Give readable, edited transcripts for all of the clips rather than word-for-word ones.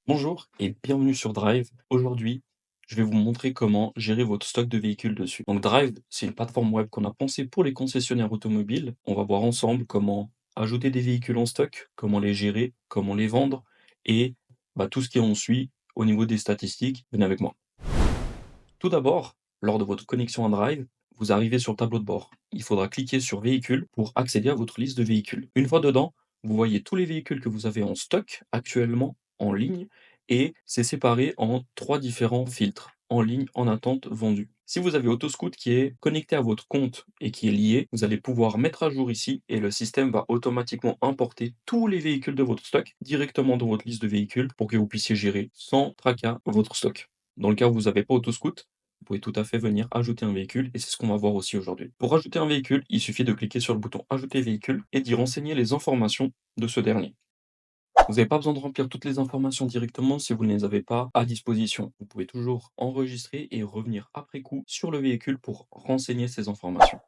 Bonjour et bienvenue sur Drive. Aujourd'hui, je vais vous montrer comment gérer votre stock de véhicules dessus. Donc Drive, c'est une plateforme web qu'on a pensée pour les concessionnaires automobiles. On va voir ensemble comment ajouter des véhicules en stock, comment les gérer, comment les vendre et tout ce qui en suit au niveau des statistiques. Venez avec moi. Tout d'abord, lors de votre connexion à Drive, vous arrivez sur le tableau de bord. Il faudra cliquer sur Véhicules pour accéder à votre liste de véhicules. Une fois dedans, vous voyez tous les véhicules que vous avez en stock actuellement en ligne et c'est séparé en trois différents filtres: en ligne, en attente, vendu. Si vous avez Autoscout qui est connecté à votre compte et qui est lié, vous allez pouvoir mettre à jour ici et le système va automatiquement importer tous les véhicules de votre stock directement dans votre liste de véhicules pour que vous puissiez gérer sans tracas votre stock. Dans le cas où vous n'avez pas Autoscout, vous pouvez tout à fait venir ajouter un véhicule et c'est ce qu'on va voir aussi aujourd'hui. Pour ajouter un véhicule, il suffit de cliquer sur le bouton Ajouter véhicule et d'y renseigner les informations de ce dernier. Vous n'avez pas besoin de remplir toutes les informations directement si vous ne les avez pas à disposition. Vous pouvez toujours enregistrer et revenir après coup sur le véhicule pour renseigner ces informations.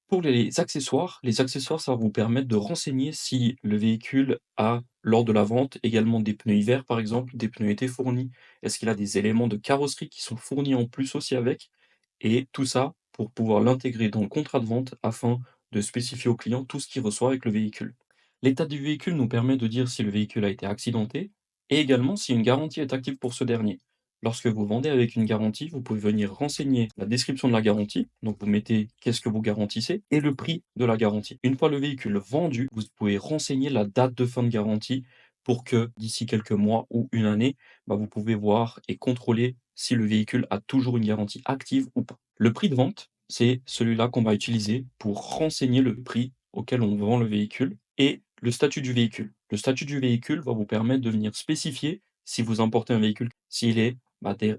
Pour les accessoires, ça va vous permettre de renseigner si le véhicule a, lors de la vente, également des pneus hiver, par exemple, des pneus été fournis. Est-ce qu'il a des éléments de carrosserie qui sont fournis en plus aussi avec? Et tout ça pour pouvoir l'intégrer dans le contrat de vente afin de spécifier au client tout ce qu'il reçoit avec le véhicule. L'état du véhicule nous permet de dire si le véhicule a été accidenté et également si une garantie est active pour ce dernier. Lorsque vous vendez avec une garantie, vous pouvez venir renseigner la description de la garantie, donc vous mettez qu'est-ce que vous garantissez et le prix de la garantie. Une fois le véhicule vendu, vous pouvez renseigner la date de fin de garantie pour que d'ici quelques mois ou une année, vous pouvez voir et contrôler si le véhicule a toujours une garantie active ou pas. Le prix de vente, c'est celui-là qu'on va utiliser pour renseigner le prix auquel on vend le véhicule et le statut du véhicule. Le statut du véhicule va vous permettre de venir spécifier si vous importez un véhicule, s'il est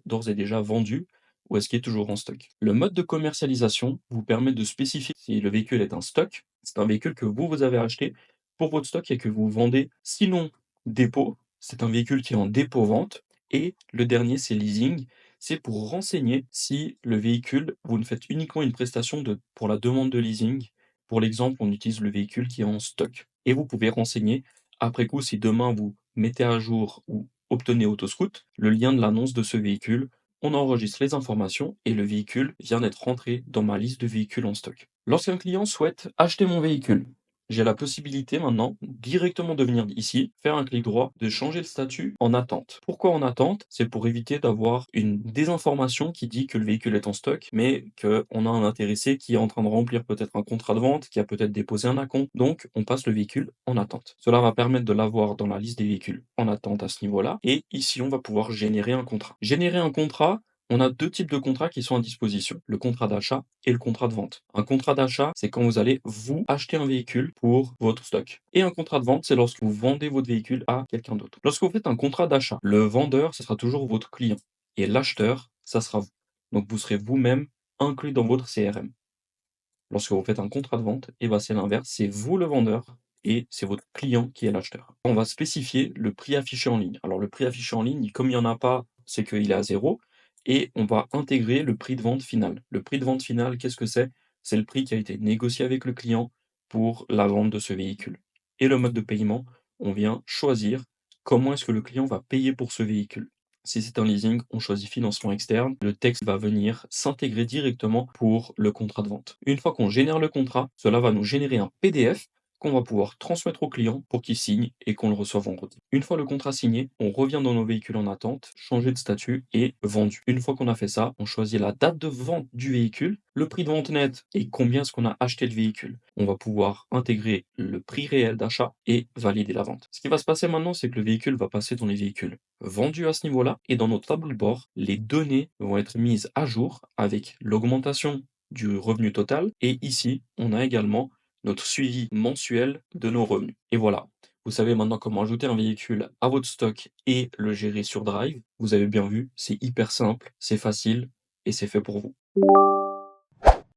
d'ores et déjà vendu ou est-ce qu'il est toujours en stock. Le mode de commercialisation vous permet de spécifier si le véhicule est un stock, c'est un véhicule que vous avez acheté pour votre stock et que vous vendez. Sinon, dépôt, c'est un véhicule qui est en dépôt-vente. Et le dernier, c'est leasing, c'est pour renseigner si le véhicule, vous ne faites uniquement une prestation pour la demande de leasing. Pour l'exemple, on utilise le véhicule qui est en stock. Et vous pouvez renseigner après coup si demain vous mettez à jour ou obtenez Autoscout, le lien de l'annonce de ce véhicule, on enregistre les informations et le véhicule vient d'être rentré dans ma liste de véhicules en stock. Lorsqu'un client souhaite acheter mon véhicule, j'ai la possibilité maintenant directement de venir ici, faire un clic droit, de changer le statut en attente. Pourquoi en attente? C'est pour éviter d'avoir une désinformation qui dit que le véhicule est en stock, mais qu'on a un intéressé qui est en train de remplir peut-être un contrat de vente, qui a peut-être déposé un acompte. Donc, on passe le véhicule en attente. Cela va permettre de l'avoir dans la liste des véhicules en attente à ce niveau-là. Et ici, on va pouvoir générer un contrat. Générer un contrat, on a deux types de contrats qui sont à disposition, le contrat d'achat et le contrat de vente. Un contrat d'achat, c'est quand vous allez vous acheter un véhicule pour votre stock. Et un contrat de vente, c'est lorsque vous vendez votre véhicule à quelqu'un d'autre. Lorsque vous faites un contrat d'achat, le vendeur, ce sera toujours votre client. Et l'acheteur, ça sera vous. Donc vous serez vous-même inclus dans votre CRM. Lorsque vous faites un contrat de vente, c'est l'inverse, c'est vous le vendeur et c'est votre client qui est l'acheteur. On va spécifier le prix affiché en ligne. Alors le prix affiché en ligne, comme il n'y en a pas, c'est qu'il est à zéro et on va intégrer le prix de vente final. Le prix de vente final, qu'est-ce que c'est? C'est le prix qui a été négocié avec le client pour la vente de ce véhicule. Et le mode de paiement, on vient choisir comment est-ce que le client va payer pour ce véhicule. Si c'est un leasing, on choisit financement externe. Le texte va venir s'intégrer directement pour le contrat de vente. Une fois qu'on génère le contrat, cela va nous générer un PDF qu'on va pouvoir transmettre au client pour qu'il signe et qu'on le reçoive vendredi. Une fois le contrat signé, on revient dans nos véhicules en attente, changer de statut et vendu. Une fois qu'on a fait ça, on choisit la date de vente du véhicule, le prix de vente net et combien est-ce qu'on a acheté le véhicule. On va pouvoir intégrer le prix réel d'achat et valider la vente. Ce qui va se passer maintenant, c'est que le véhicule va passer dans les véhicules vendus à ce niveau-là et dans notre tableau de bord, les données vont être mises à jour avec l'augmentation du revenu total et ici, on a également notre suivi mensuel de nos revenus. Et voilà, vous savez maintenant comment ajouter un véhicule à votre stock et le gérer sur Drive. Vous avez bien vu, c'est hyper simple, c'est facile et c'est fait pour vous.